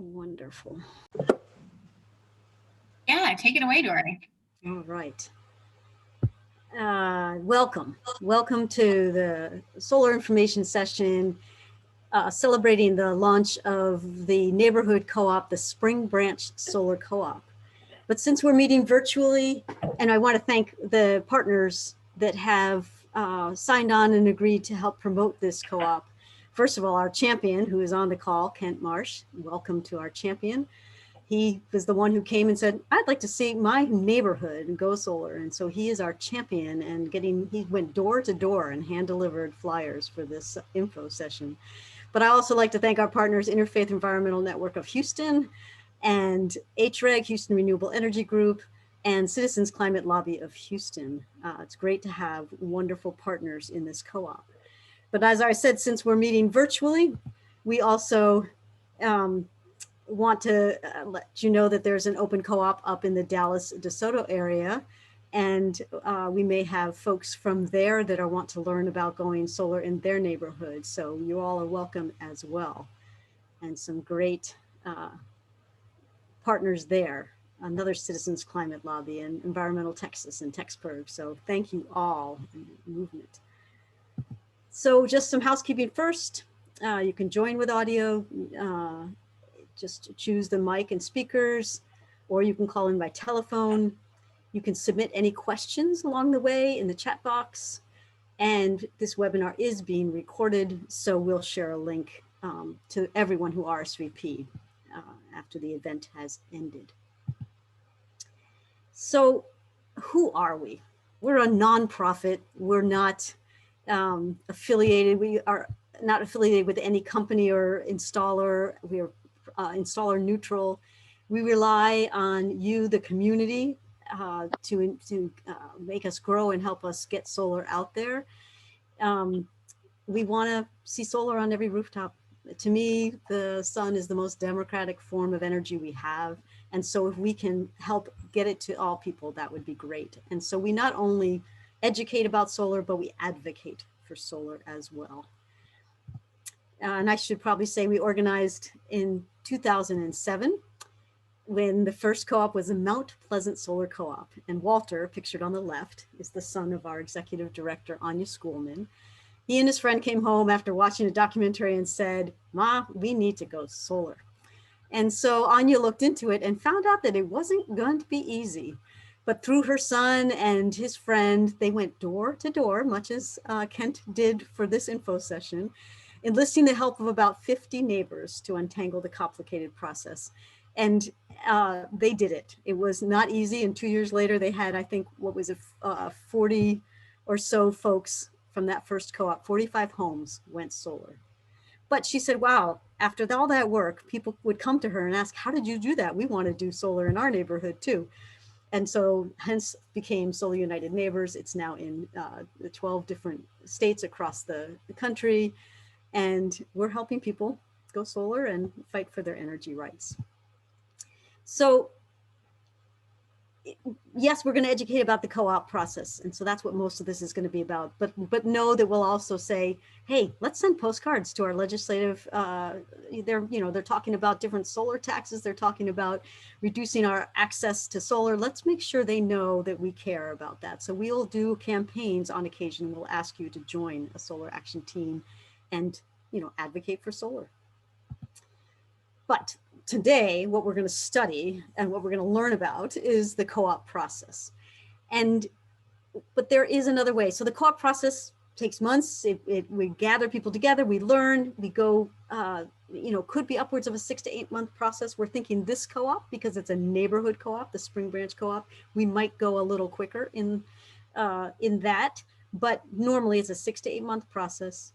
Wonderful. Yeah, take it away, Dory. All right. Welcome. Welcome to the solar information session celebrating the launch of the neighborhood co-op, the Spring Branch Solar Co-op. But since we're meeting virtually, and I want to thank the partners that have signed on and agreed to help promote this co-op. First of all, our champion who is on the call, Kent Marsh. Welcome to our champion. He was the one who came and said, I'd like to see my neighborhood go solar. And so he is our champion and he went door to door and hand delivered flyers for this info session. But I also like to thank our partners, Interfaith Environmental Network of Houston and HREG, Houston Renewable Energy Group, and Citizens Climate Lobby of Houston. It's great to have wonderful partners in this co-op. But as I said, since we're meeting virtually, we also want to let you know that there's an open co-op up in the Dallas DeSoto area. And we may have folks from there that want to learn about going solar in their neighborhood. So you all are welcome as well. And some great partners there. Another Citizens Climate Lobby and Environmental Texas and Texburg. So thank you all in the movement. So just some housekeeping first. You can join with audio. Just choose the mic and speakers, or you can call in by telephone. You can submit any questions along the way in the chat box. And this webinar is being recorded, so we'll share a link to everyone who RSVP after the event has ended. So who are we? We're a nonprofit. We're not affiliated. We are not affiliated with any company or installer. We are installer neutral. We rely on you, the community, to make us grow and help us get solar out there. We want to see solar on every rooftop. To me, the sun is the most democratic form of energy we have. And so if we can help get it to all people, that would be great. And so we not only educate about solar, but we advocate for solar as well. And I should probably say we organized in 2007 when the first co-op was a Mount Pleasant Solar Co-op. And Walter, pictured on the left, is the son of our executive director, Anya Schoolman. He and his friend came home after watching a documentary and said, Ma, we need to go solar. And so Anya looked into it and found out that it wasn't going to be easy. But through her son and his friend, they went door to door, much as Kent did for this info session, enlisting the help of about 50 neighbors to untangle the complicated process. And they did it. It was not easy. And 2 years later, they had, I think, what was it, 40 or so folks from that first co-op, 45 homes went solar. But she said, wow, after all that work, people would come to her and ask, how did you do that? We want to do solar in our neighborhood too. And so hence became Solar United Neighbors. It's now in 12 different states across the country. And we're helping people go solar and fight for their energy rights. So yes, we're going to educate about the co-op process. And so that's what most of this is going to be about. But know that we'll also say, hey, let's send postcards to our legislative, they're talking about different solar taxes. They're talking about reducing our access to solar. Let's make sure they know that we care about that. So we'll do campaigns on occasion. We'll ask you to join a solar action team and, advocate for solar. But today, what we're going to study and what we're going to learn about is the co-op process. But there is another way. So the co-op process takes months. We gather people together, we learn, we go, could be upwards of a 6 to 8 month process. We're thinking this co-op, because it's a neighborhood co-op, the Spring Branch co-op, we might go a little quicker in that, but normally it's a 6 to 8 month process.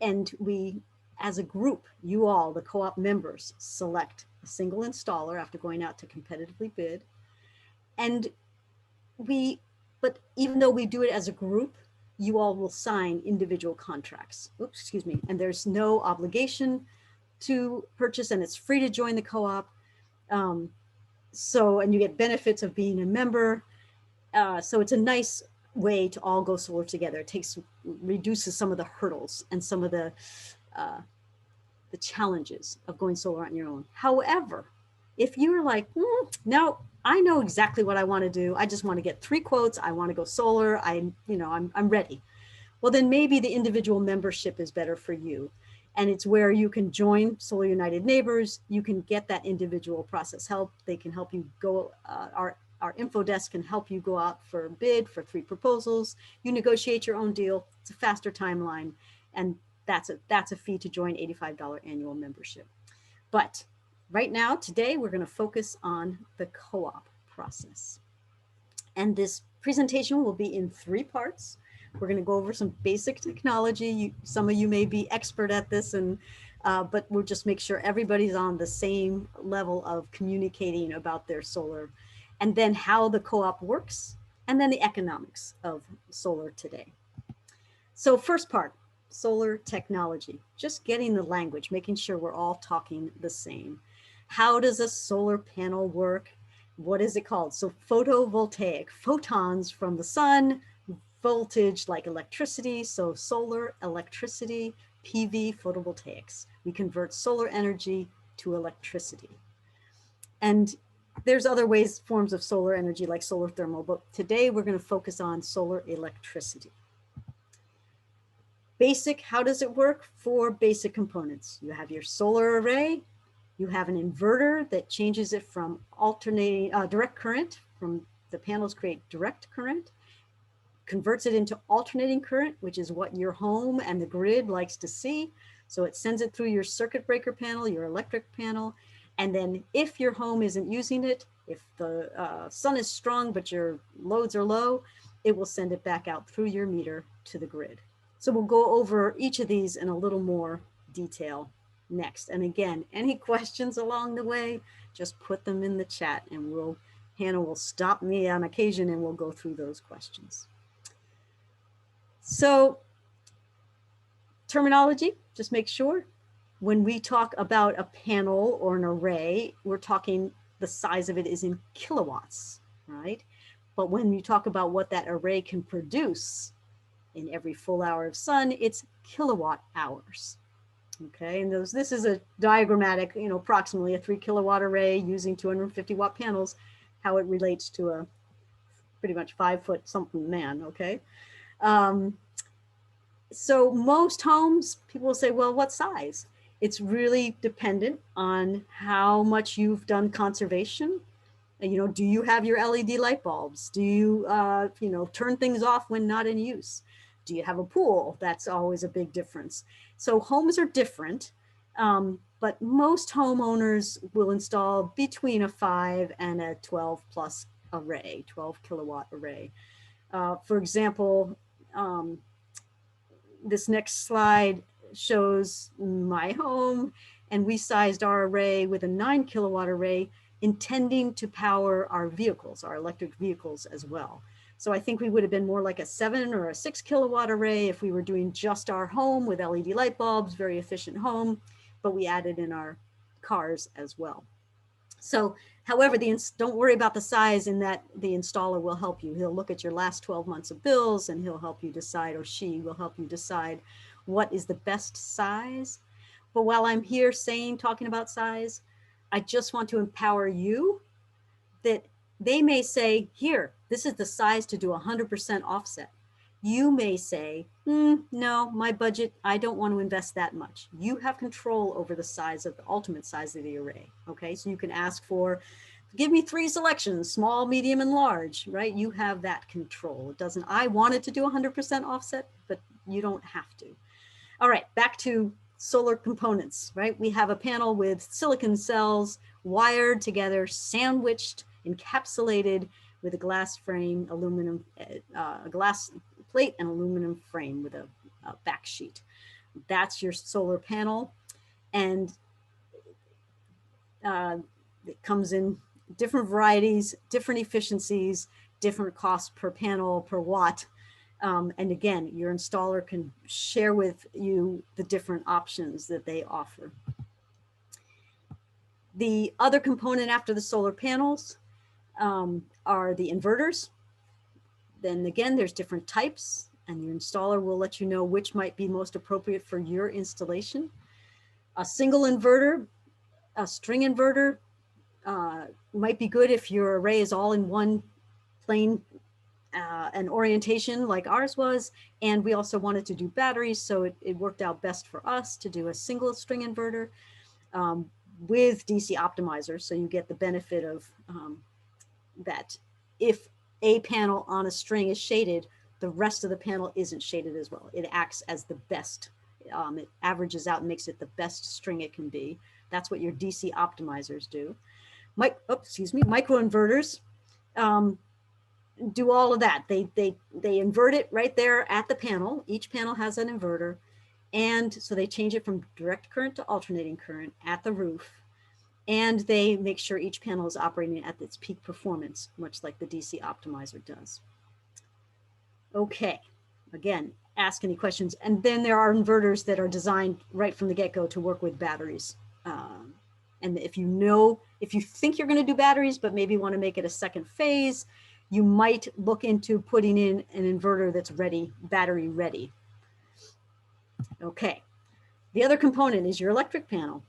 And we, as a group, you all, the co-op members, select a single installer after going out to competitively bid. And but even though we do it as a group, you all will sign individual contracts. Oops, excuse me. And there's no obligation to purchase, and it's free to join the co-op. And you get benefits of being a member. So it's a nice way to all go solar together. It reduces some of the hurdles and some of the the challenges of going solar on your own. However, if you're like, no, I know exactly what I want to do. I just want to get 3 quotes. I want to go solar. I'm ready. Well, then maybe the individual membership is better for you. And it's where you can join Solar United Neighbors. You can get that individual process help. They can help you go, our info desk can help you go out for a bid for 3 proposals. You negotiate your own deal. It's a faster timeline. And that's a fee to join, $85 annual membership. But right now, today, we're going to focus on the co-op process. And this presentation will be in 3 parts. We're going to go over some basic technology. Some of you may be expert at this, but we'll just make sure everybody's on the same level of communicating about their solar, and then how the co-op works, and then the economics of solar today. So first part, solar technology, just getting the language, making sure we're all talking the same. How does a solar panel work? What is it called? So photovoltaic, photons from the sun, voltage like electricity. So solar, electricity, PV, photovoltaics. We convert solar energy to electricity. And there's other forms of solar energy like solar thermal, but today we're going to focus on solar electricity. Basic, how does it work? 4 basic components. You have your solar array. You have an inverter that changes it from alternating direct current, from the panels create direct current, converts it into alternating current, which is what your home and the grid likes to see. So it sends it through your circuit breaker panel, your electric panel. And then if your home isn't using it, if the sun is strong, but your loads are low, it will send it back out through your meter to the grid. So we'll go over each of these in a little more detail next. And again, any questions along the way, just put them in the chat and Hannah will stop me on occasion and we'll go through those questions. So terminology, just make sure when we talk about a panel or an array, we're talking the size of it is in kilowatts, right? But when you talk about what that array can produce in every full hour of sun, it's kilowatt hours. Okay, and this is a diagrammatic, approximately a 3 kilowatt array using 250 watt panels, how it relates to a pretty much 5 foot something man, okay? So most homes, people will say, well, what size? It's really dependent on how much you've done conservation. Do you have your LED light bulbs? Do you, turn things off when not in use? Do you have a pool? That's always a big difference. So homes are different, but most homeowners will install between a 5 and a 12 plus array, 12 kilowatt array. For example, this next slide shows my home, and we sized our array with a 9 kilowatt array, intending to power our vehicles, our electric vehicles as well. So I think we would have been more like a 7 or a 6 kilowatt array if we were doing just our home with LED light bulbs, very efficient home, but we added in our cars as well. So, however, don't worry about the size in that the installer will help you. He'll look at your last 12 months of bills and he'll help you decide, or she will help you decide what is the best size. But while I'm here talking about size, I just want to empower you that they may say, here, this is the size to do 100% offset. You may say, no, my budget, I don't want to invest that much. You have control over the size of the ultimate size of the array. Okay, so you can ask for, give me 3 selections, small, medium, and large, right? You have that control. It doesn't, I wanted to do 100% offset, but you don't have to. All right, back to solar components, right? We have a panel with silicon cells wired together, sandwiched, encapsulated with a glass frame, aluminum, a glass plate and aluminum frame with a back sheet. That's your solar panel. And it comes in different varieties, different efficiencies, different costs per panel, per watt. And again, your installer can share with you the different options that they offer. The other component after the solar panels are the inverters. Then again, there's different types, and your installer will let you know which might be most appropriate for your installation. A single inverter, a string inverter might be good if your array is all in one plane and orientation like ours was. And we also wanted to do batteries, so it worked out best for us to do a single string inverter with DC optimizer. So you get the benefit of that if a panel on a string is shaded, the rest of the panel isn't shaded as well. It acts as the best. It averages out and makes it the best string it can be. That's what your DC optimizers do. Microinverters do all of that. They invert it right there at the panel. Each panel has an inverter. And so they change it from direct current to alternating current at the roof. And they make sure each panel is operating at its peak performance, much like the DC optimizer does. Okay, again, ask any questions. And then there are inverters that are designed right from the get-go to work with batteries. And if you think you're going to do batteries, but maybe want to make it a second phase, you might look into putting in an inverter that's ready, battery ready. Okay, the other component is your electric panel.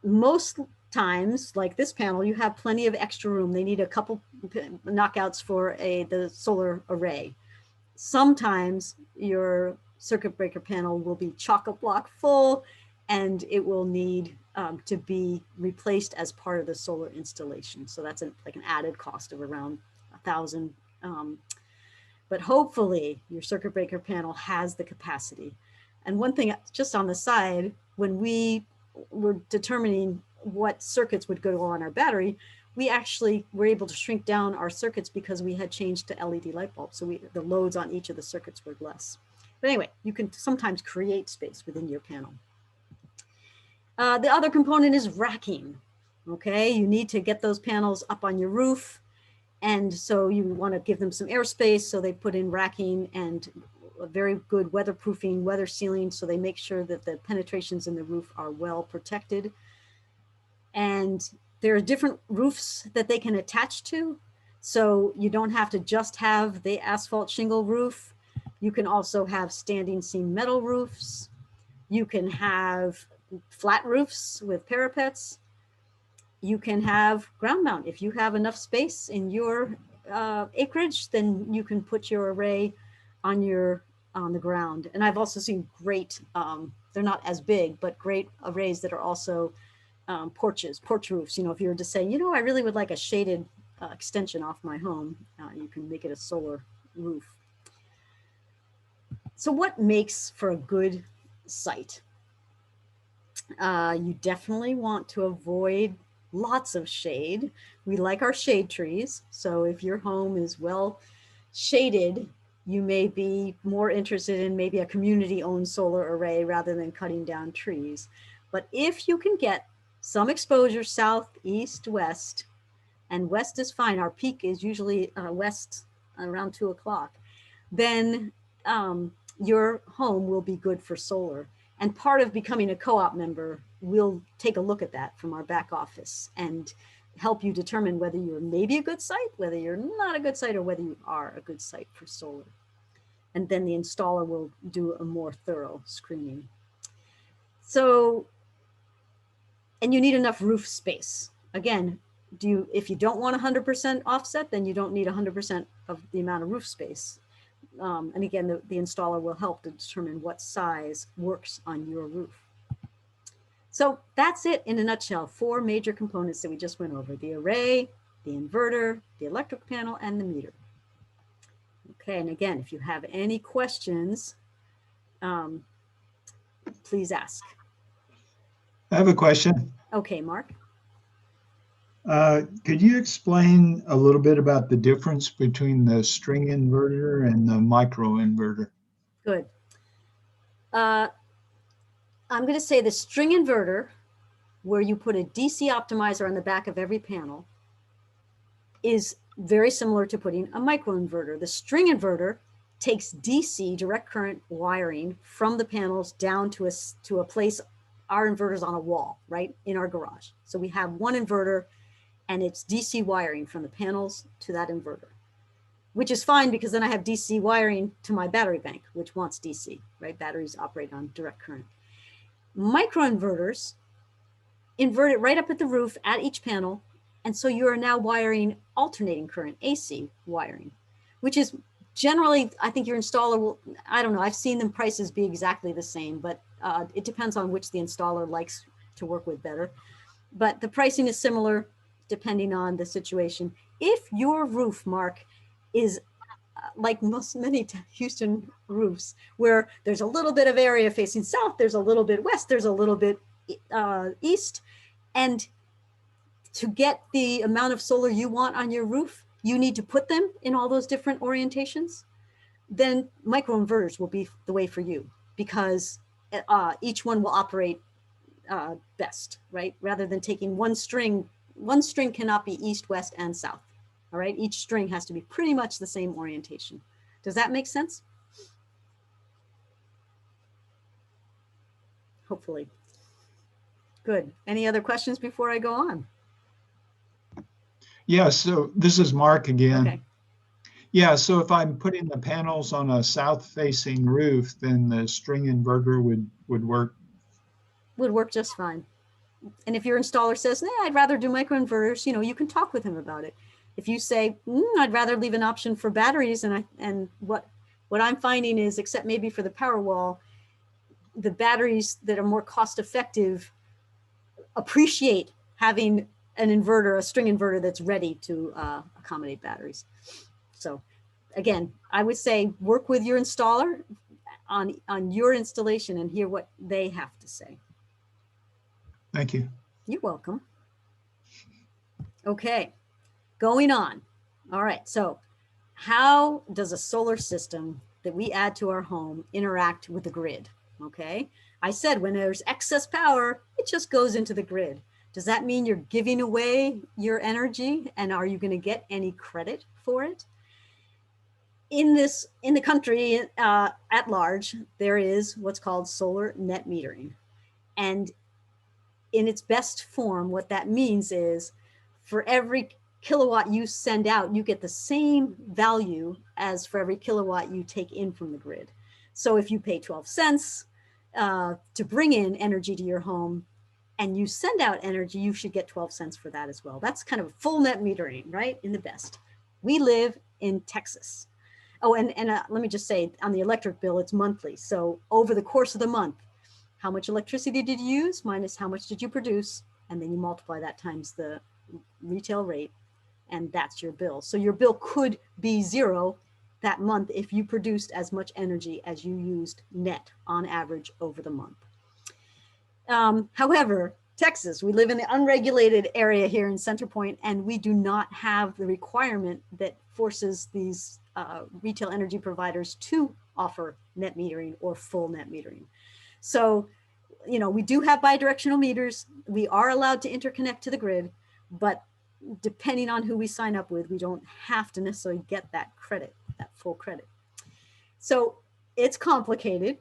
Most times, like this panel, you have plenty of extra room. They need a couple knockouts for the solar array. Sometimes your circuit breaker panel will be chock-a-block full, and it will need to be replaced as part of the solar installation. So that's like an added cost of around $1,000. But hopefully your circuit breaker panel has the capacity. And one thing just on the side, when we were determining what circuits would go on our battery, we actually were able to shrink down our circuits because we had changed to LED light bulbs. So the loads on each of the circuits were less. But anyway, you can sometimes create space within your panel. The other component is racking. Okay, you need to get those panels up on your roof. And so you want to give them some airspace. So they put in racking and a very good weatherproofing, weather sealing. So they make sure that the penetrations in the roof are well protected. And there are different roofs that they can attach to. So you don't have to just have the asphalt shingle roof. You can also have standing seam metal roofs. You can have flat roofs with parapets. You can have ground mount. If you have enough space in your acreage, then you can put your array on the ground. And I've also seen great, they're not as big, but great arrays that are also porch roofs. You know, if you were to say, you know, I really would like a shaded extension off my home, you can make it a solar roof. So what makes for a good site? You definitely want to avoid lots of shade. We like our shade trees. So if your home is well shaded, you may be more interested in maybe a community-owned solar array rather than cutting down trees. But if you can get some exposure south, east, west, and west is fine. Our peak is usually west around 2 o'clock. Then your home will be good for solar. And part of becoming a co-op member, we'll take a look at that from our back office and help you determine whether you're maybe a good site, whether you're not a good site, or whether you are a good site for solar. And then the installer will do a more thorough screening. So, and you need enough roof space. Again, if you don't want 100% offset, then you don't need 100% of the amount of roof space. And again, the installer will help to determine what size works on your roof. So that's it in a nutshell, 4 major components that we just went over: the array, the inverter, the electric panel, and the meter. Okay, and again, if you have any questions, please ask. I have a question. Okay, Mark. Could you explain a little bit about the difference between the string inverter and the micro inverter? Good. I'm going to say the string inverter, where you put a DC optimizer on the back of every panel, is very similar to putting a microinverter. The string inverter takes DC, direct current wiring, from the panels down to a place. Our inverter's on a wall, right in our garage. So we have one inverter, and it's DC wiring from the panels to that inverter, which is fine because then I have DC wiring to my battery bank, which wants DC, right? Batteries operate on direct current. Microinverters invert it right up at the roof at each panel. And so you are now wiring alternating current, AC wiring, which is generally, I think your installer will, I don't know, I've seen them prices be exactly the same, but it depends on which the installer likes to work with better. But the pricing is similar depending on the situation. If your roof, Mark, is like many Houston roofs, where there's a little bit of area facing south, there's a little bit west, there's a little bit east, and to get the amount of solar you want on your roof, you need to put them in all those different orientations, then microinverters will be the way for you, because each one will operate best, right? Rather than taking one string cannot be east, west, and south. All right, each string has to be pretty much the same orientation. Does that make sense? Hopefully. Good. Any other questions before I go on? Yeah, so this is Mark again. Okay. Yeah, so if I'm putting the panels on a south-facing roof, then the string inverter would work. Would work just fine. And if your installer says, nah, I'd rather do microinverters, you can talk with him about it. If you say, I'd rather leave an option for batteries, and what I'm finding is, except maybe for the Powerwall, the batteries that are more cost effective appreciate having an inverter, a string inverter that's ready to accommodate batteries. So again, I would say work with your installer on your installation and hear what they have to say. Thank you. You're welcome. Okay, going on. All right, so how does a solar system that we add to our home interact with the grid? Okay, I said when there's excess power, it just goes into the grid. Does that mean you're giving away your energy, and are you going to get any credit for it? In the country at large, there is what's called solar net metering. And in its best form, what that means is for every kilowatt you send out, you get the same value as for every kilowatt you take in from the grid. So if you pay 12 cents to bring in energy to your home and you send out energy, you should get 12 cents for that as well. That's kind of full net metering, right? In the best. We live in Texas. Oh, and let me just say, on the electric bill, it's monthly. So over the course of the month, how much electricity did you use minus how much did you produce? And then you multiply that times the retail rate, and that's your bill. So your bill could be zero that month if you produced as much energy as you used net on average over the month. However, Texas, we live in the unregulated area here in Center Point, and we do not have the requirement that forces these retail energy providers to offer net metering or full net metering. So, we do have bidirectional meters. We are allowed to interconnect to the grid, but depending on who we sign up with, we don't have to necessarily get that credit, that full credit. So it's complicated,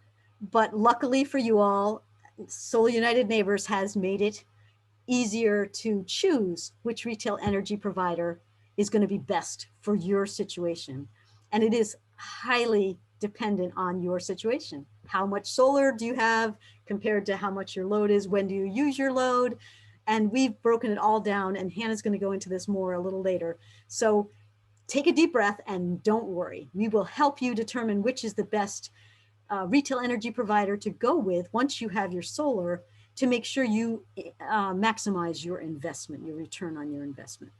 but luckily for you all, Solar United Neighbors has made it easier to choose which retail energy provider is going to be best for your situation. And it is highly dependent on your situation. How much solar do you have compared to how much your load is? When do you use your load? And we've broken it all down, and Hannah's going to go into this more a little later. So take a deep breath and don't worry. We will help you determine which is the best retail energy provider to go with once you have your solar, to make sure you maximize your investment, your return on your investment.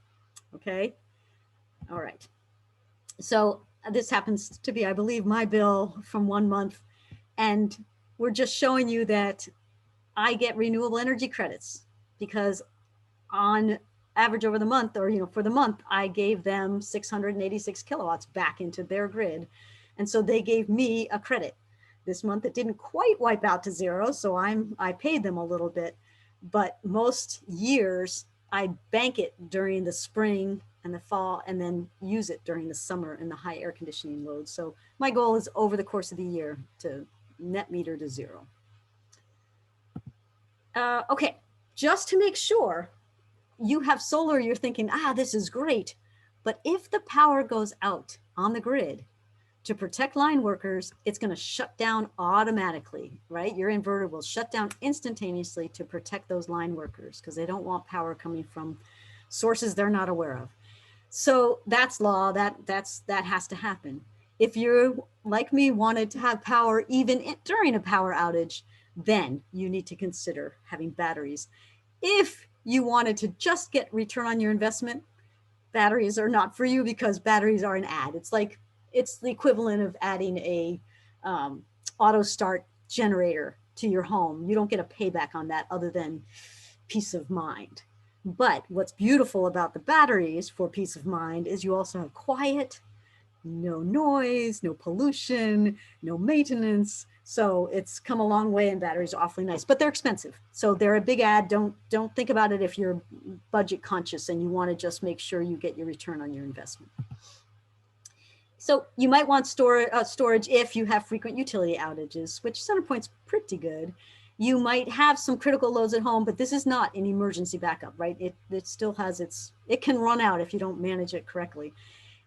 Okay. All right. So this happens to be, I believe, my bill from 1 month. And we're just showing you that I get renewable energy credits because on average over the month, or for the month, I gave them 686 kilowatts back into their grid. And so they gave me a credit. This month it didn't quite wipe out to zero, so I paid them a little bit. But most years I bank it during the spring and the fall, and then use it during the summer and the high air conditioning load. So my goal is over the course of the year to net meter to zero. Okay, just to make sure you have solar, you're thinking, this is great. But if the power goes out on the grid, to protect line workers, it's going to shut down automatically, right? Your inverter will shut down instantaneously to protect those line workers because they don't want power coming from sources they're not aware of. So that's law. That has to happen. If you, like me, wanted to have power even during a power outage, then you need to consider having batteries. If you wanted to just get return on your investment, batteries are not for you because batteries are an add. It's the equivalent of adding a auto start generator to your home. You don't get a payback on that other than peace of mind. But what's beautiful about the batteries for peace of mind is you also have quiet, no noise, no pollution, no maintenance. So it's come a long way, and batteries are awfully nice, but they're expensive. So they're a big add. Don't think about it if you're budget conscious and you want to just make sure you get your return on your investment. So you might want storage if you have frequent utility outages, which CenterPoint's pretty good. You might have some critical loads at home, but this is not an emergency backup, right? It still has it can run out if you don't manage it correctly.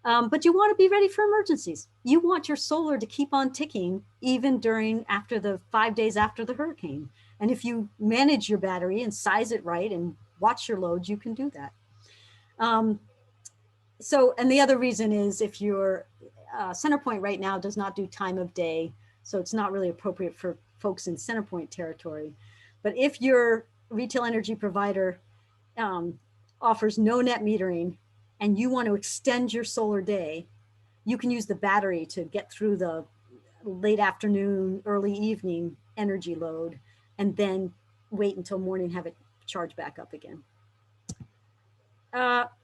But you want to be ready for emergencies. You want your solar to keep on ticking even after the 5 days after the hurricane. And if you manage your battery and size it right and watch your load, you can do that. And the other reason is if your CenterPoint right now does not do time of day, so it's not really appropriate for folks in CenterPoint territory. But if your retail energy provider offers no net metering, and you want to extend your solar day, you can use the battery to get through the late afternoon, early evening energy load, and then wait until morning, have it charge back up again.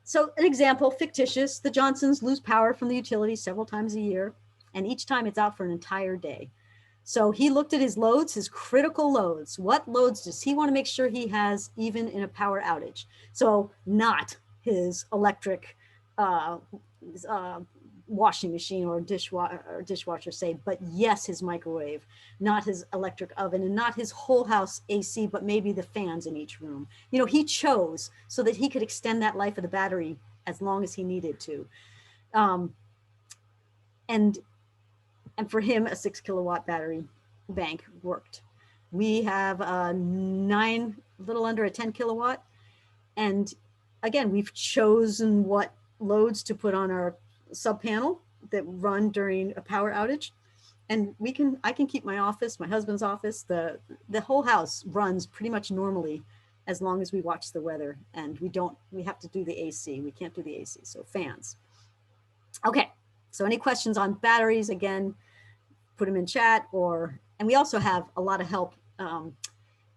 So an example, fictitious, the Johnsons lose power from the utility several times a year, and each time it's out for an entire day. So he looked at his loads, his critical loads. What loads does he want to make sure he has even in a power outage? So not his electric washing machine or dishwasher, say, but yes, his microwave, not his electric oven, and not his whole house AC, but maybe the fans in each room. You know, he chose so that he could extend that life of the battery as long as he needed to. And for him, a 6 kilowatt battery bank worked. We have a little under a 10 kilowatt. And again, we've chosen what loads to put on our sub panel that run during a power outage. And I can keep my office, my husband's office, the whole house runs pretty much normally as long as we watch the weather, and we have to do the AC. We can't do the AC, so fans. Okay, so any questions on batteries, again, put them in chat, and we also have a lot of help.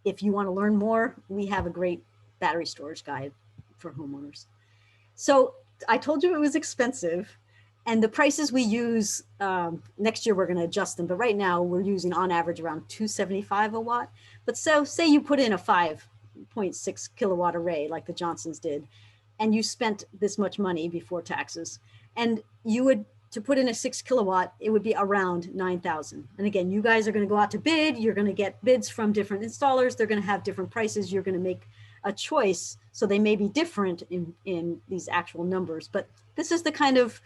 If you want to learn more, we have a great battery storage guide for homeowners. So I told you it was expensive, and the prices we use, next year we're going to adjust them, but right now we're using on average around $275 a watt. But so say you put in a 5.6 kilowatt array like the Johnsons did, and you spent this much money before taxes, and to put in a 6 kilowatt, it would be around $9,000. And again, you guys are going to go out to bid. You're going to get bids from different installers. They're going to have different prices. You're going to make a choice. So they may be different in these actual numbers, but this is the kind of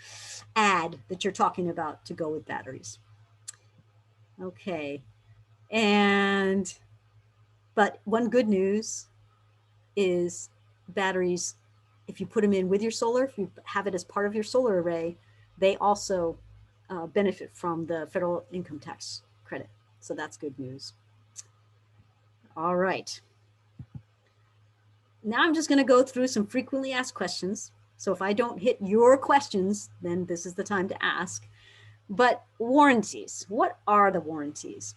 ad that you're talking about to go with batteries. Okay. But one good news is batteries, if you put them in with your solar, if you have it as part of your solar array, they also benefit from the federal income tax credit. So that's good news. All right. Now I'm just going to go through some frequently asked questions. So if I don't hit your questions, then this is the time to ask. But warranties, what are the warranties?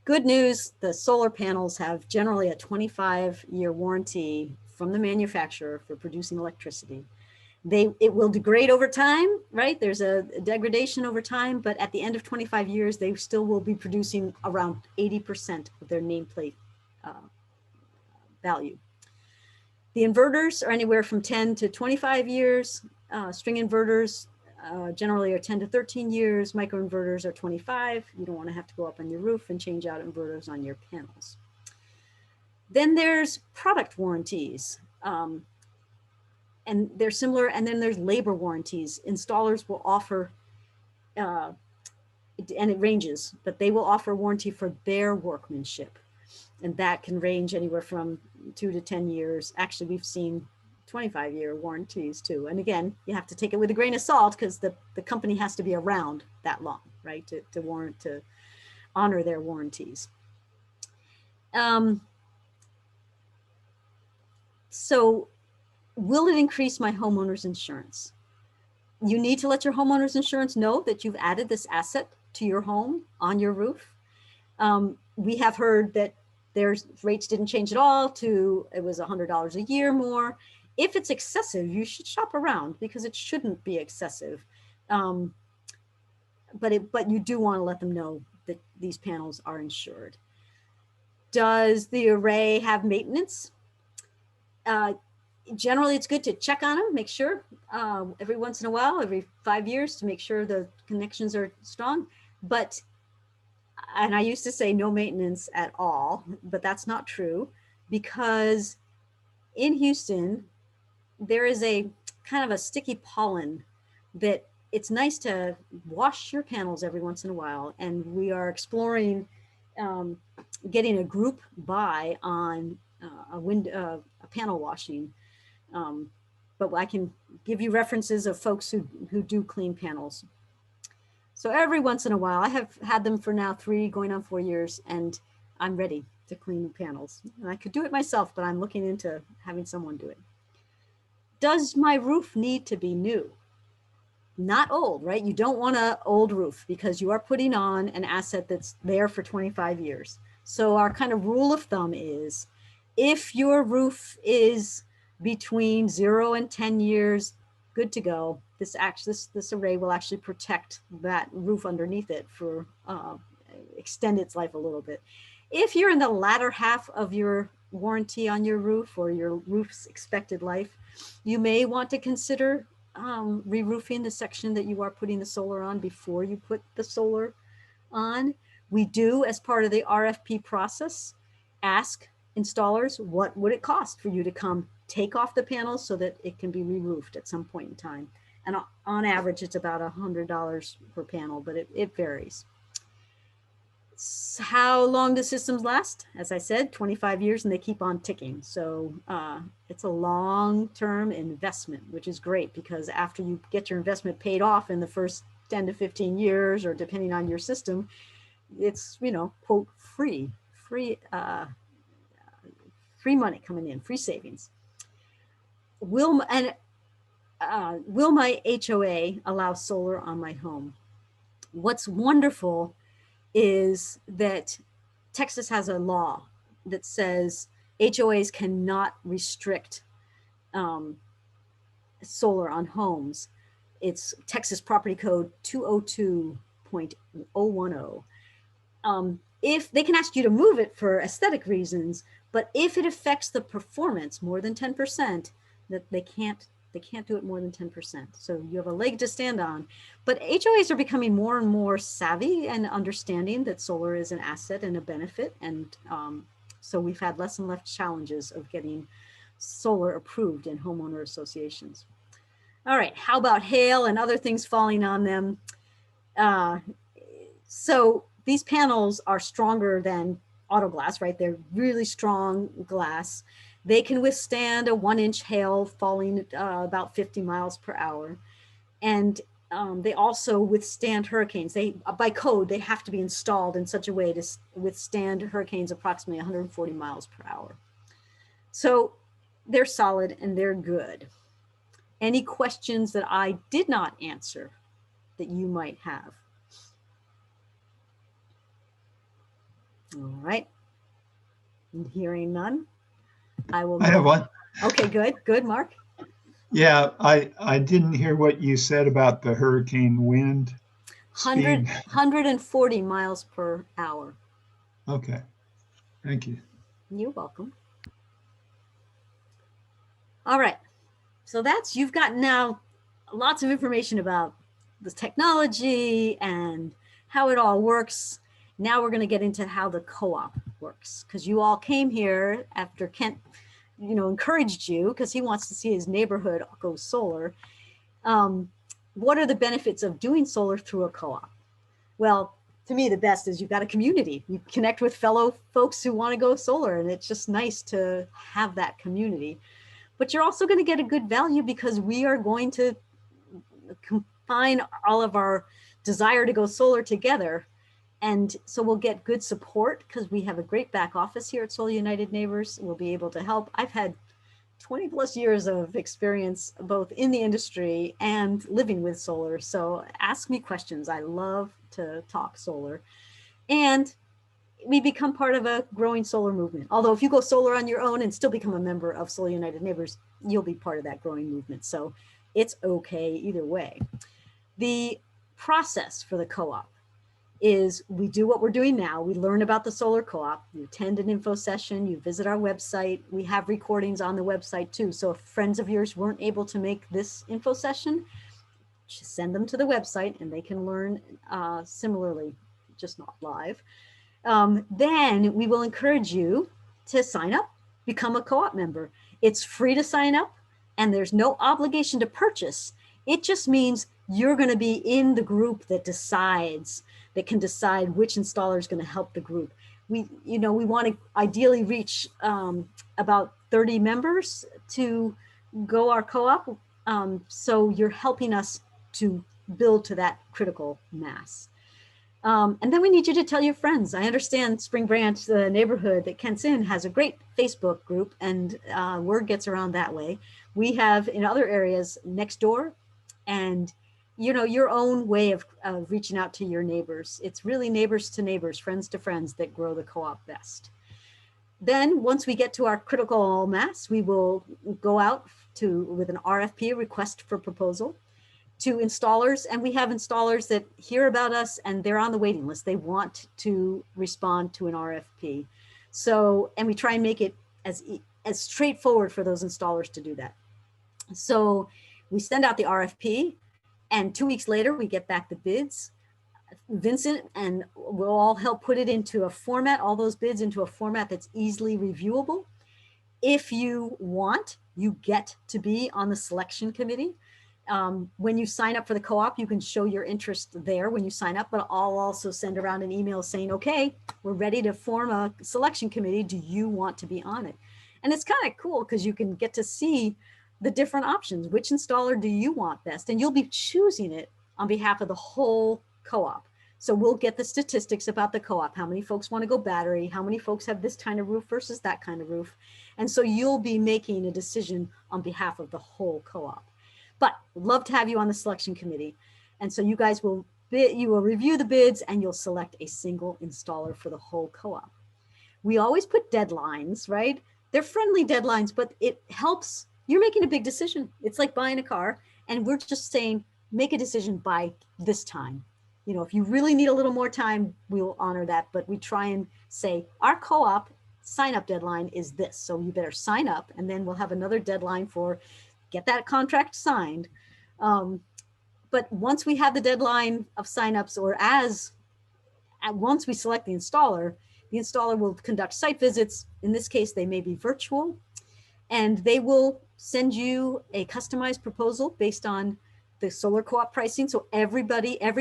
Good news, the solar panels have generally a 25-year warranty from the manufacturer for producing electricity. It will degrade over time, right? There's a degradation over time, but at the end of 25 years, they still will be producing around 80% of their nameplate value. The inverters are anywhere from 10 to 25 years. String inverters generally are 10 to 13 years. Microinverters are 25. You don't want to have to go up on your roof and change out inverters on your panels. Then there's product warranties. And they're similar. And then there's labor warranties. Installers will offer and it ranges, but they will offer warranty for their workmanship. And that can range anywhere from 2 to 10 years. Actually, we've seen 25-year warranties too. And again, you have to take it with a grain of salt because the company has to be around that long, right? To honor their warranties. So will it increase my homeowner's insurance? You need to let your homeowner's insurance know that you've added this asset to your home on your roof. We have heard that their rates didn't change at all to it was $100 a year more. If it's excessive, you should shop around because it shouldn't be excessive. But you do want to let them know that these panels are insured. Does the array have maintenance? Generally, it's good to check on them, make sure every once in a while, every 5 years, to make sure the connections are strong. And I used to say no maintenance at all, but that's not true, because in Houston, there is a kind of a sticky pollen that it's nice to wash your panels every once in a while. And we are exploring getting a group buy on a panel washing. But I can give you references of folks who do clean panels. So every once in a while, I have had them for now 3 going on 4 years, and I'm ready to clean the panels. And I could do it myself, but I'm looking into having someone do it. Does my roof need to be new? Not old, right? You don't want an old roof because you are putting on an asset that's there for 25 years. So our kind of rule of thumb is if your roof is between 0 and 10 years, good to go. This array will actually protect that roof underneath it for extend its life a little bit. If you're in the latter half of your warranty on your roof or your roof's expected life, you may want to consider re-roofing the section that you are putting the solar on before you put the solar on. We do, as part of the RFP process, ask installers, what would it cost for you to come take off the panels so that it can be re-roofed at some point in time? And on average, it's about $100 per panel, but it varies. How long do systems last? As I said, 25 years, and they keep on ticking. So it's a long-term investment, which is great because after you get your investment paid off in the first 10 to 15 years, or depending on your system, it's, quote, free money coming in, free savings. Will my HOA allow solar on my home? What's wonderful is that Texas has a law that says HOAs cannot restrict solar on homes. It's Texas Property Code 202.010. If they can ask you to move it for aesthetic reasons, but if it affects the performance more than 10%, that they can't do it more than 10%. So you have a leg to stand on. But HOAs are becoming more and more savvy and understanding that solar is an asset and a benefit. And so we've had less and less challenges of getting solar approved in homeowner associations. All right, how about hail and other things falling on them? So these panels are stronger than auto glass, right? They're really strong glass. They can withstand a 1-inch hail falling about 50 miles per hour. And they also withstand hurricanes. By code, they have to be installed in such a way to withstand hurricanes approximately 140 miles per hour. So they're solid and they're good. Any questions that I did not answer that you might have? All right. And hearing none, I have one. Okay, good, Mark. Yeah, I didn't hear what you said about the hurricane wind speed. 140 miles per hour. Okay, thank you. You're welcome. All right, so you've got now lots of information about the technology and how it all works. Now we're going to get into how the co-op works, because you all came here after Kent encouraged you because he wants to see his neighborhood go solar. What are the benefits of doing solar through a co-op? Well, to me, the best is you've got a community. You connect with fellow folks who want to go solar, and it's just nice to have that community. But you're also going to get a good value because we are going to combine all of our desire to go solar together. And so we'll get good support because we have a great back office here at Solar United Neighbors. We'll be able to help. I've had 20 plus years of experience both in the industry and living with solar. So ask me questions. I love to talk solar. And we become part of a growing solar movement. Although if you go solar on your own and still become a member of Solar United Neighbors, you'll be part of that growing movement. So it's okay either way. The process for the co-op is we do what we're doing now. We learn about the solar co-op, you attend an info session, you visit our website. We have recordings on the website too. So if friends of yours weren't able to make this info session, just send them to the website and they can learn similarly, just not live. Then we will encourage you to sign up, become a co-op member. It's free to sign up and there's no obligation to purchase. It just means you're going to be in the group that can decide which installer is going to help the group. We want to ideally reach about 30 members to go our co-op. So you're helping us to build to that critical mass. And then we need you to tell your friends. I understand Spring Branch, the neighborhood that Kent's in, has a great Facebook group and word gets around that way. We have in other areas next door and your own way of reaching out to your neighbors. It's really neighbors to neighbors, friends to friends that grow the co-op best. Then once we get to our critical mass, we will go out with an RFP, request for proposal, to installers. And we have installers that hear about us and they're on the waiting list. They want to respond to an RFP. So, and we try and make it as straightforward for those installers to do that. So we send out the RFP and 2 weeks later we get back the bids. Vincent and we'll all help put it into a format, all those bids into a format that's easily reviewable. If you want, you get to be on the selection committee. When you sign up for the co-op, you can show your interest there when you sign up, but I'll also send around an email saying, okay, we're ready to form a selection committee. Do you want to be on it? And it's kind of cool because you can get to see the different options. Which installer do you want best? And you'll be choosing it on behalf of the whole co-op. So we'll get the statistics about the co-op. How many folks want to go battery? How many folks have this kind of roof versus that kind of roof? And so you'll be making a decision on behalf of the whole co-op. But we'd love to have you on the selection committee. And so you guys will review the bids and you'll select a single installer for the whole co-op. We always put deadlines, right? They're friendly deadlines, but it helps. You're making a big decision. It's like buying a car and we're just saying, make a decision by this time. If you really need a little more time, we will honor that. But we try and say our co-op sign up deadline is this. So you better sign up and then we'll have another deadline for get that contract signed. But once we have the deadline of signups once we select the installer will conduct site visits. In this case, they may be virtual and they will send you a customized proposal based on the solar co-op pricing. So every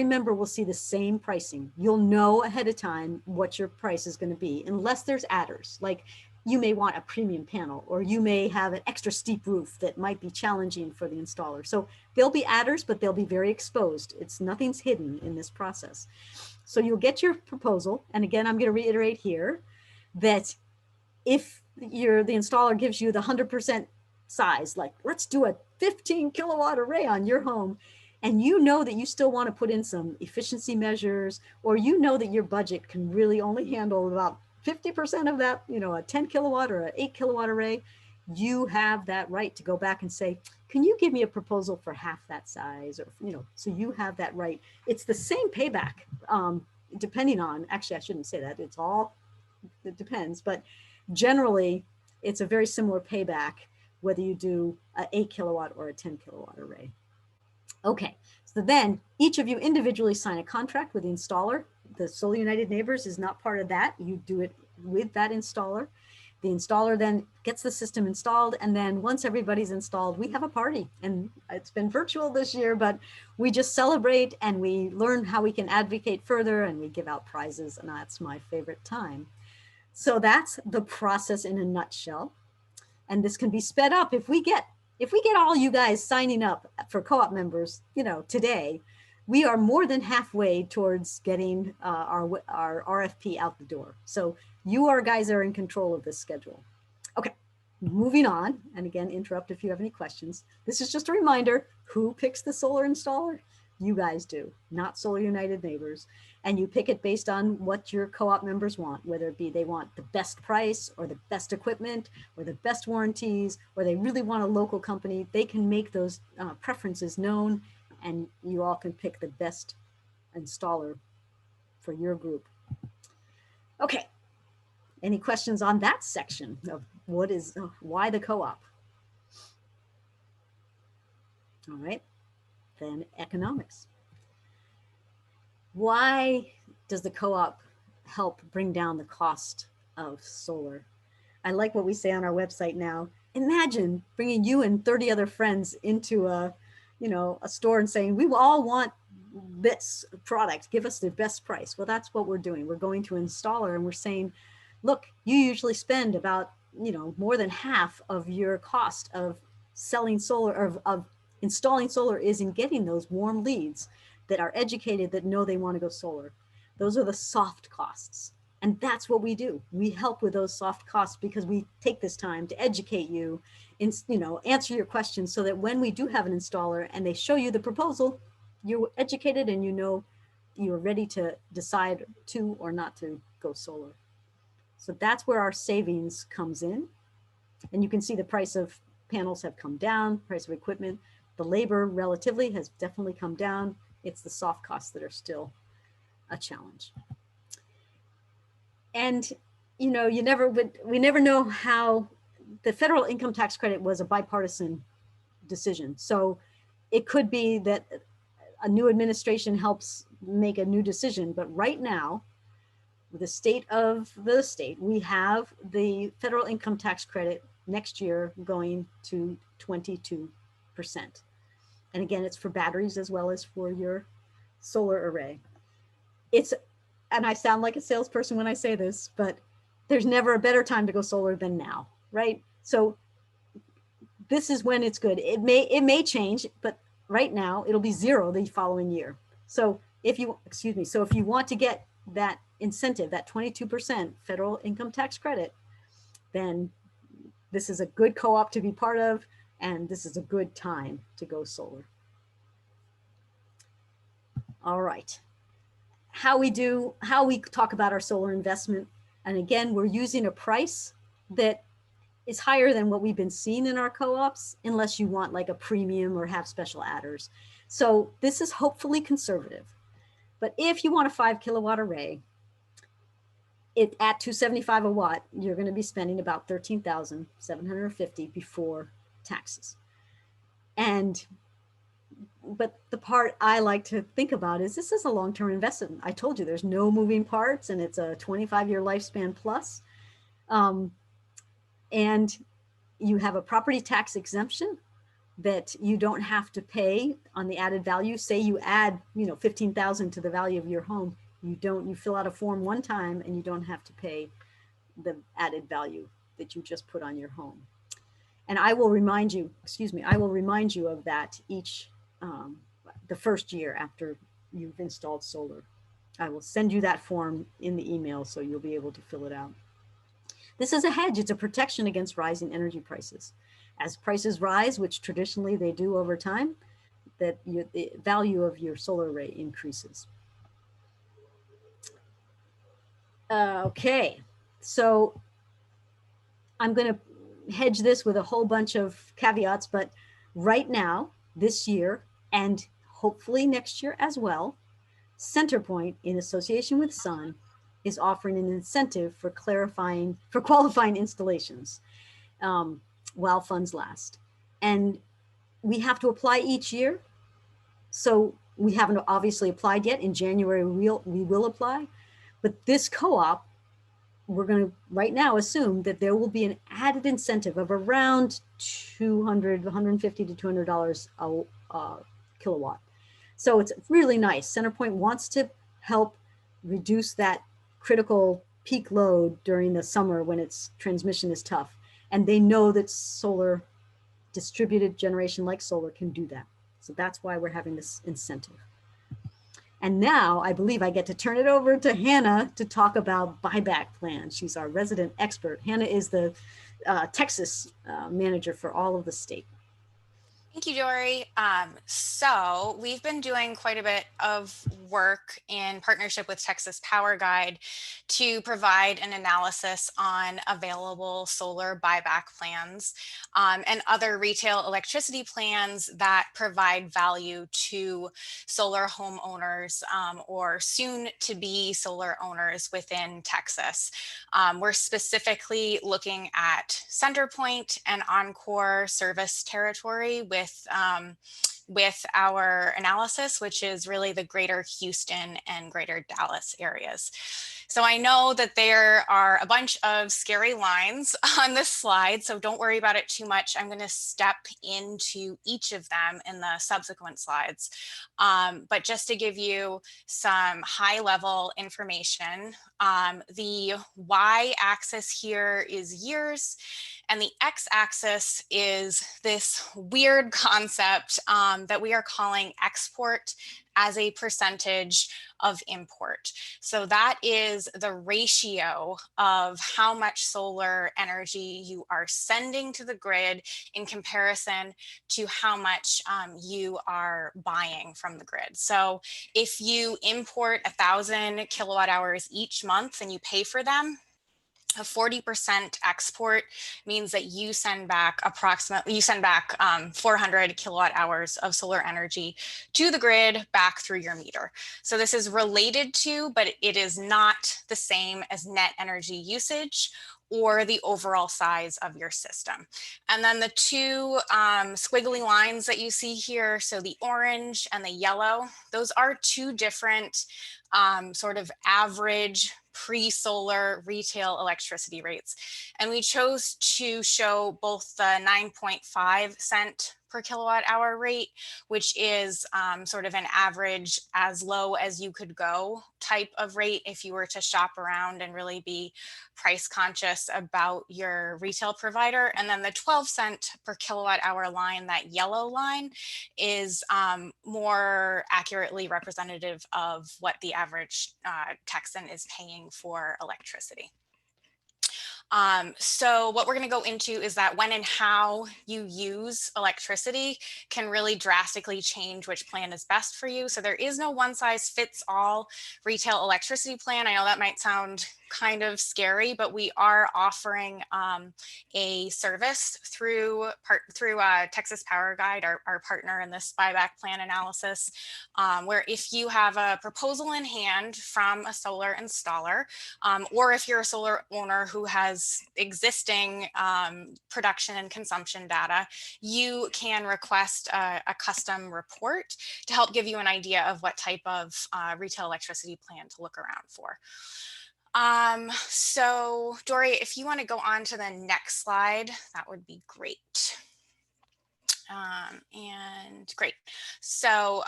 member will see the same pricing. You'll know ahead of time what your price is going to be, unless there's adders. Like you may want a premium panel, or you may have an extra steep roof that might be challenging for the installer. So there'll be adders, but they'll be very exposed. Nothing's hidden in this process. So you'll get your proposal. And again, I'm going to reiterate here that if the installer gives you the 100% size, like let's do a 15 kilowatt array on your home, and that you still want to put in some efficiency measures, or that your budget can really only handle about 50% of that, a 10 kilowatt or an 8 kilowatt array, you have that right to go back and say, can you give me a proposal for half that size? Or, so you have that right. It's the same payback, depending on, actually, I shouldn't say that. It depends, but generally it's a very similar payback whether you do an 8 kilowatt or a 10 kilowatt array. Okay, so then each of you individually sign a contract with the installer. The Solar United Neighbors is not part of that. You do it with that installer. The installer then gets the system installed, and then once everybody's installed, we have a party. And it's been virtual this year, but we just celebrate and we learn how we can advocate further, and we give out prizes, and that's my favorite time. So that's the process in a nutshell. And this can be sped up if we get all you guys signing up for co-op members, today. We are more than halfway towards getting our RFP out the door. So you guys are in control of this schedule. Okay, moving on. And again, interrupt if you have any questions. This is just a reminder, who picks the solar installer? You guys do, not Solar United Neighbors. And you pick it based on what your co-op members want, whether it be they want the best price or the best equipment or the best warranties, or they really want a local company. They can make those preferences known, and you all can pick the best installer for your group. Okay, any questions on that section of why the co-op? All right, then economics. Why does the co-op help bring down the cost of solar? I like what we say on our website now. Imagine bringing you and 30 other friends into a store and saying, we all want this product, give us the best price. Well, that's what we're doing. We're going to an installer and we're saying, look, you usually spend about, more than half of your cost of selling solar, of installing solar, is in getting those warm leads that are educated, that know they want to go solar. Those are the soft costs. And that's what we do. We help with those soft costs because we take this time to educate you, answer your questions, so that when we do have an installer and they show you the proposal, you're educated and you're ready to decide to or not to go solar. So that's where our savings comes in. And you can see the price of panels have come down, price of equipment. The labor relatively has definitely come down. It's the soft costs that are still a challenge. And we never know how. The federal income tax credit was a bipartisan decision. So it could be that a new administration helps make a new decision. But right now, with the state of the state, we have the federal income tax credit next year going to 22%. And again, it's for batteries as well as for your solar array. And I sound like a salesperson when I say this, but there's never a better time to go solar than now, right? So this is when it's good. It may change, but right now it'll be zero the following year. So if you want to get that incentive, that 22% federal income tax credit, then this is a good co-op to be part of, and this is a good time to go solar. All right. How we talk about our solar investment. And again, we're using a price that is higher than what we've been seeing in our co-ops, unless you want like a premium or have special adders. So this is hopefully conservative. But if you want a 5 kilowatt array, at $275 a watt, you're going to be spending about $13,750 before taxes. But the part I like to think about is this is a long-term investment. I told you there's no moving parts, and it's a 25-year lifespan plus. And you have a property tax exemption that you don't have to pay on the added value. Say you add, $15,000 to the value of your home. You fill out a form one time and you don't have to pay the added value that you just put on your home. And I will remind you of that each, the first year after you've installed solar. I will send you that form in the email so you'll be able to fill it out. This is a hedge. It's a protection against rising energy prices. As prices rise, which traditionally they do over time, the value of your solar array increases. Okay, so I'm going to hedge this with a whole bunch of caveats, but right now, this year, and hopefully next year as well, Centerpoint, in association with Sun, is offering an incentive for qualifying installations while funds last. And we have to apply each year. So we haven't obviously applied yet. In January, we will apply. But this co-op we're going to right now assume that there will be an added incentive of around $150 to $200 a kilowatt. So it's really nice. CenterPoint wants to help reduce that critical peak load during the summer when its transmission is tough. And they know that solar, distributed generation like solar, can do that. So that's why we're having this incentive. And now I believe I get to turn it over to Hannah to talk about buyback plans. She's our resident expert. Hannah is the Texas manager for all of the state. Thank you, Dory. So we've been doing quite a bit of work in partnership with Texas Power Guide to provide an analysis on available solar buyback plans and other retail electricity plans that provide value to solar homeowners or soon to be solar owners within Texas. We're specifically looking at CenterPoint and Encore service territory with our analysis, which is really the greater Houston and greater Dallas areas. So I know that there are a bunch of scary lines on this slide, so don't worry about it too much. I'm going to step into each of them in the subsequent slides. But just to give you some high level information, the y-axis here is years, and the x-axis is this weird concept that we are calling export as a percentage of import. So that is the ratio of how much solar energy you are sending to the grid in comparison to how much you are buying from the grid. So if you import 1,000 kilowatt hours each month and you pay for them, a 40% export means that you send back 400 kilowatt hours of solar energy to the grid back through your meter. So this is related to, but it is not the same as net energy usage or the overall size of your system. And then the two squiggly lines that you see here, so the orange and the yellow, those are two different sort of average pre-solar retail electricity rates. And we chose to show both the 9.5 cent per kilowatt hour rate, which is sort of an average as low as you could go type of rate if you were to shop around and really be price conscious about your retail provider. And then the 12 cent per kilowatt hour line, that yellow line, is more accurately representative of what the average Texan is paying for electricity. So what we're going to go into is that when and how you use electricity can really drastically change which plan is best for you. So there is no one size fits all retail electricity plan. I know that might sound kind of scary, but we are offering a service through Texas Power Guide, our partner in this buyback plan analysis, where if you have a proposal in hand from a solar installer, or if you're a solar owner who has existing production and consumption data, you can request a custom report to help give you an idea of what type of retail electricity plan to look around for. So Dory, if you want to go on to the next slide, that would be great. And great. So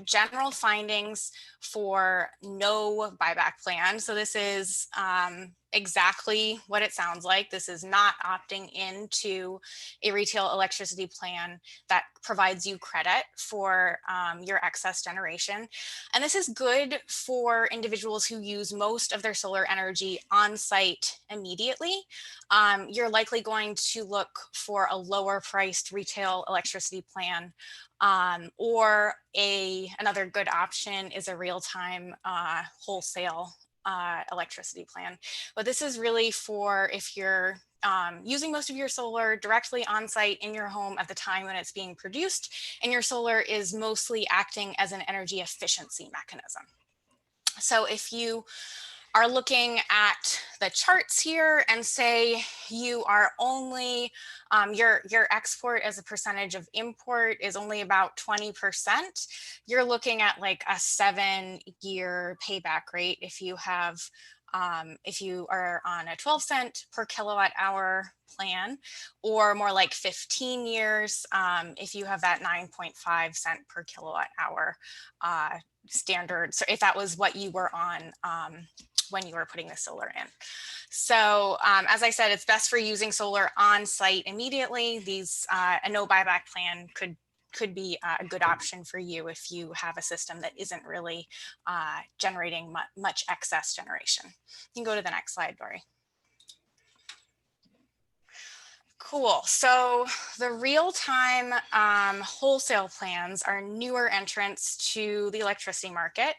general findings for no buyback plan. So this is exactly what it sounds like. This is not opting into a retail electricity plan that provides you credit for your excess generation. And this is good for individuals who use most of their solar energy on site immediately. You're likely going to look for a lower priced retail electricity plan, or another good option is a real-time wholesale electricity plan. But this is really for if you're using most of your solar directly on site in your home at the time when it's being produced, and your solar is mostly acting as an energy efficiency mechanism. So if you are looking at the charts here and say you are only, your export as a percentage of import is only about 20%, you're looking at like a 7-year payback rate if you have if you are on a 12 cent per kilowatt hour plan, or more like 15 years if you have that 9.5 cent per kilowatt hour standard. So if that was what you were on when you were putting the solar in. So as I said, it's best for using solar on site immediately. These a no buyback plan could be a good option for you if you have a system that isn't really generating much excess generation. You can go to the next slide, Dory. Cool. So the real-time wholesale plans are newer entrants to the electricity market,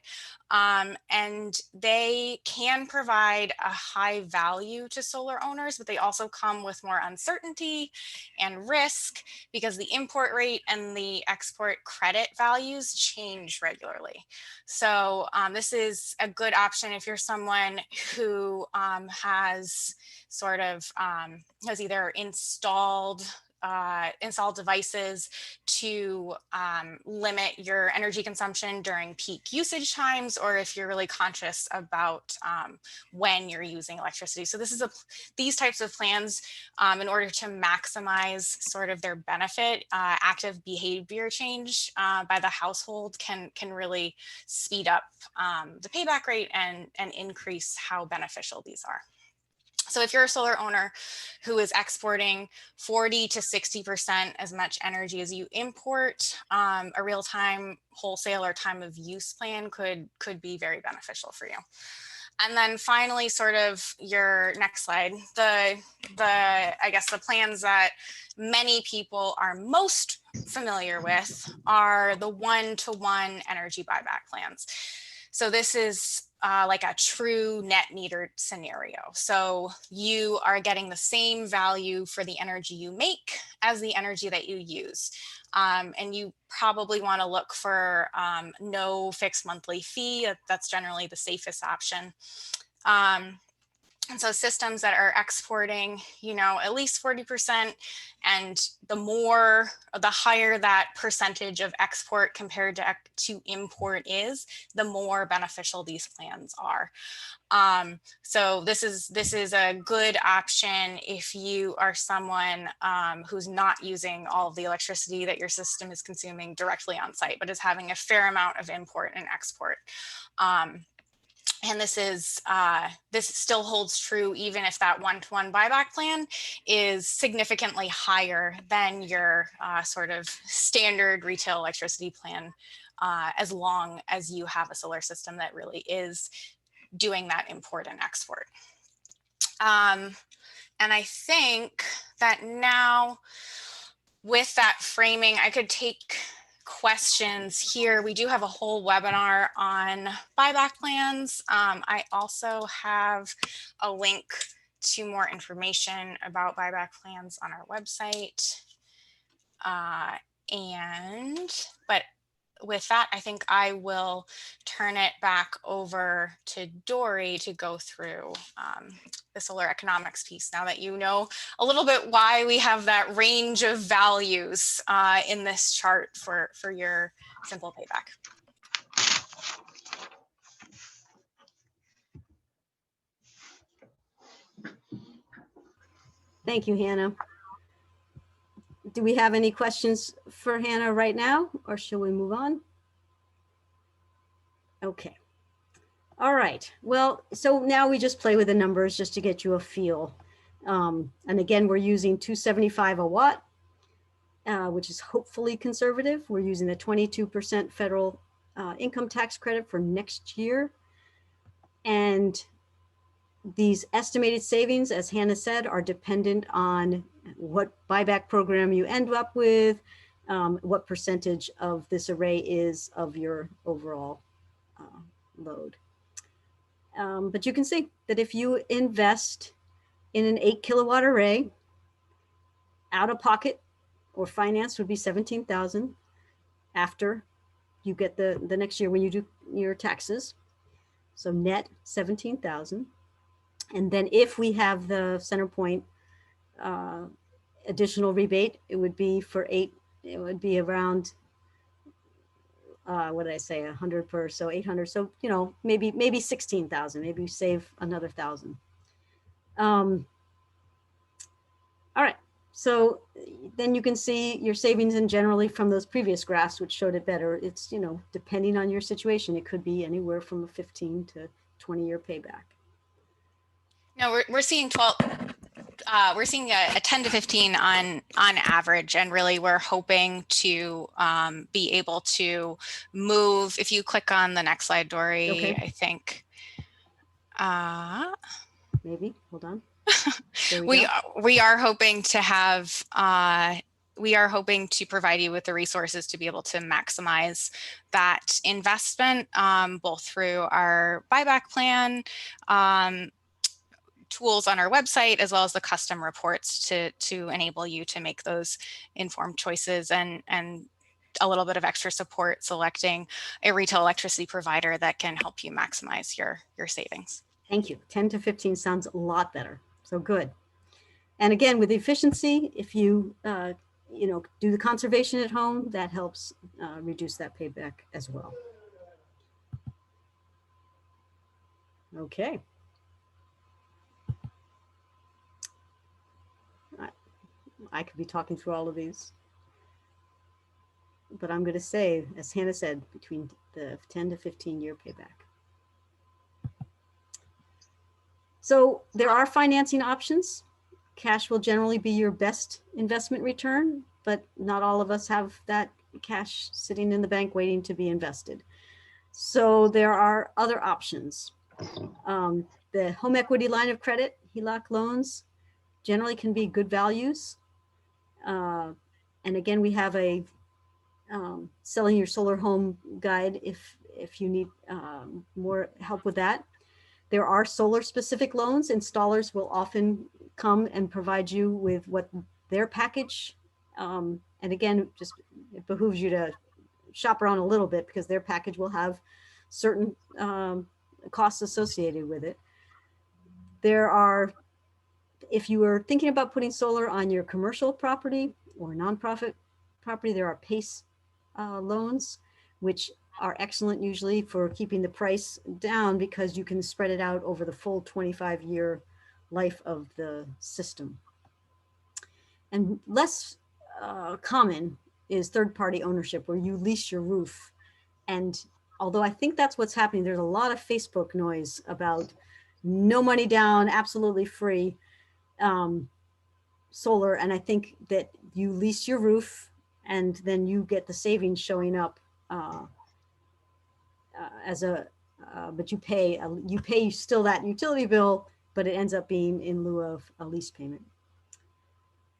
and they can provide a high value to solar owners, but they also come with more uncertainty and risk because the import rate and the export credit values change regularly. So this is a good option if you're someone who has sort of has either installed devices to limit your energy consumption during peak usage times, or if you're really conscious about when you're using electricity. So this is these types of plans, in order to maximize sort of their benefit, active behavior change by the household can really speed up the payback rate and increase how beneficial these are. So if you're a solar owner who is exporting 40 to 60% as much energy as you import, a real-time wholesale or time of use plan could be very beneficial for you. And then finally, sort of your next slide, I guess the plans that many people are most familiar with are the one-to-one energy buyback plans. So this is like a true net metered scenario. So you are getting the same value for the energy you make as the energy that you use. And you probably want to look for no fixed monthly fee. That's generally the safest option. And so systems that are exporting, at least 40%, and the higher that percentage of export compared to import is, the more beneficial these plans are. So this is a good option if you are someone who's not using all of the electricity that your system is consuming directly on site, but is having a fair amount of import and export. And this still holds true even if that one-to-one buyback plan is significantly higher than your sort of standard retail electricity plan, as long as you have a solar system that really is doing that import and export. And I think that now with that framing, I could take questions here. We do have a whole webinar on buyback plans. I also have a link to more information about buyback plans on our website. But with that, I think I will turn it back over to Dory to go through the solar economics piece, now that you know a little bit why we have that range of values in this chart for your simple payback. Thank you, Hannah. Do we have any questions for Hannah right now, or shall we move on? Okay. All right. Well, so now we just play with the numbers just to get you a feel. And again, we're using $275 a watt, which is hopefully conservative. We're using the 22% federal income tax credit for next year. And these estimated savings, as Hannah said, are dependent on what buyback program you end up with, what percentage of this array is of your overall load. But you can see that if you invest in an 8 kilowatt array, out of pocket or finance would be $17,000 after you get the next year when you do your taxes. So net $17,000. And then if we have the CenterPoint additional rebate, it would be for 8, it would be around what did I say, 100 per, so 800. So, you know, maybe 16,000, maybe you save another 1,000. All right. So then you can see your savings in generally from those previous graphs, which showed it better. It's, you know, depending on your situation, it could be anywhere from a 15 to 20-year payback. No, we're seeing 12. We're seeing a 10 to 15 on average, and really we're hoping to be able to move. If you click on the next slide, Dory, Okay. I think. Maybe, hold on. We are hoping to have. We are hoping to provide you with the resources to be able to maximize that investment, both through our buyback plan, tools on our website, as well as the custom reports to enable you to make those informed choices, and a little bit of extra support selecting a retail electricity provider that can help you maximize your savings. Thank you. 10 to 15 sounds a lot better. So good. And again, with efficiency, if you, you know, do the conservation at home, that helps reduce that payback as well. Okay. I could be talking through all of these, but I'm going to say, as Hannah said, between the 10 to 15-year payback. So there are financing options. Cash will generally be your best investment return, but not all of us have that cash sitting in the bank waiting to be invested. So there are other options. The home equity line of credit, HELOC loans, generally can be good values. And again, we have a selling your solar home guide if you need more help with that. There are solar specific loans. Installers will often come and provide you with what their package. And again, just it behooves you to shop around a little bit because their package will have certain costs associated with it. There are, if you are thinking about putting solar on your commercial property or nonprofit property, there are PACE loans, which are excellent usually for keeping the price down because you can spread it out over the full 25-year life of the system. And less common is third-party ownership, where you lease your roof. And although I think that's what's happening, there's a lot of Facebook noise about no money down, absolutely free solar. And I think that you lease your roof and then you get the savings showing up as a, but you pay still that utility bill, but it ends up being in lieu of a lease payment.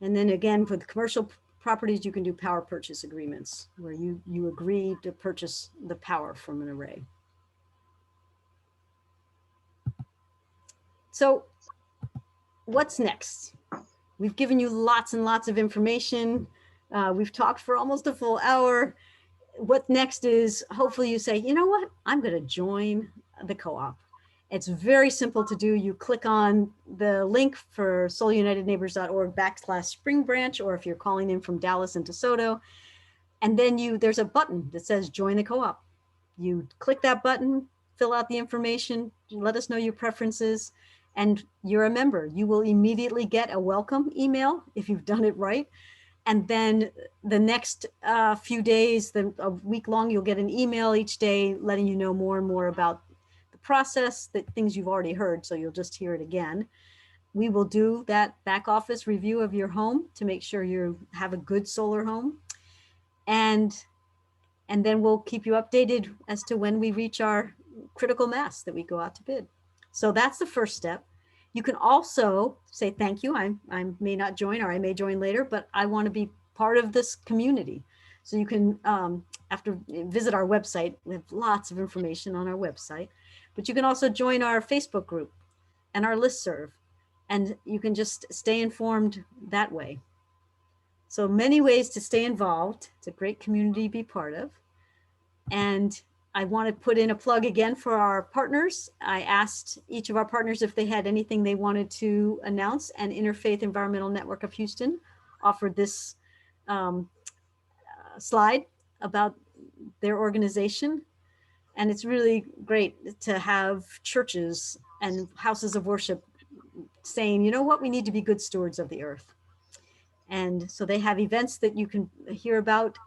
And then again, for the commercial properties, you can do power purchase agreements where you agree to purchase the power from an array. So what's next? We've given you lots and lots of information. We've talked for almost a full hour. What next is, hopefully you say, you know what, I'm going to join the co-op. It's very simple to do. You click on the link for solarunitedneighbors.org/spring branch, or if you're calling in from Dallas and DeSoto, and then there's a button that says join the co-op. You click that button, fill out the information, let us know your preferences, and you're a member. You will immediately get a welcome email if you've done it right. And then the next few days, a week long, you'll get an email each day letting you know more and more about the process, the things you've already heard, so you'll just hear it again. We will do that back office review of your home to make sure you have a good solar home. And then we'll keep you updated as to when we reach our critical mass that we go out to bid. So that's the first step. You can also say, thank you, I may not join, or I may join later, but I want to be part of this community. So you can, after visit our website, we have lots of information on our website, but you can also join our Facebook group and our listserv, and you can just stay informed that way. So many ways to stay involved. It's a great community to be part of. And I want to put in a plug again for our partners. I asked each of our partners if they had anything they wanted to announce, and Interfaith Environmental Network of Houston offered this slide about their organization. And it's really great to have churches and houses of worship saying, you know what, we need to be good stewards of the earth. And so they have events that you can hear about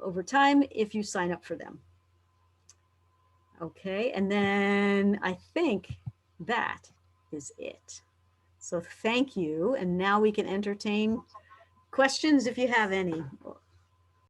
over time if you sign up for them. Okay, and then I think that is it. So thank you. And now we can entertain questions if you have any,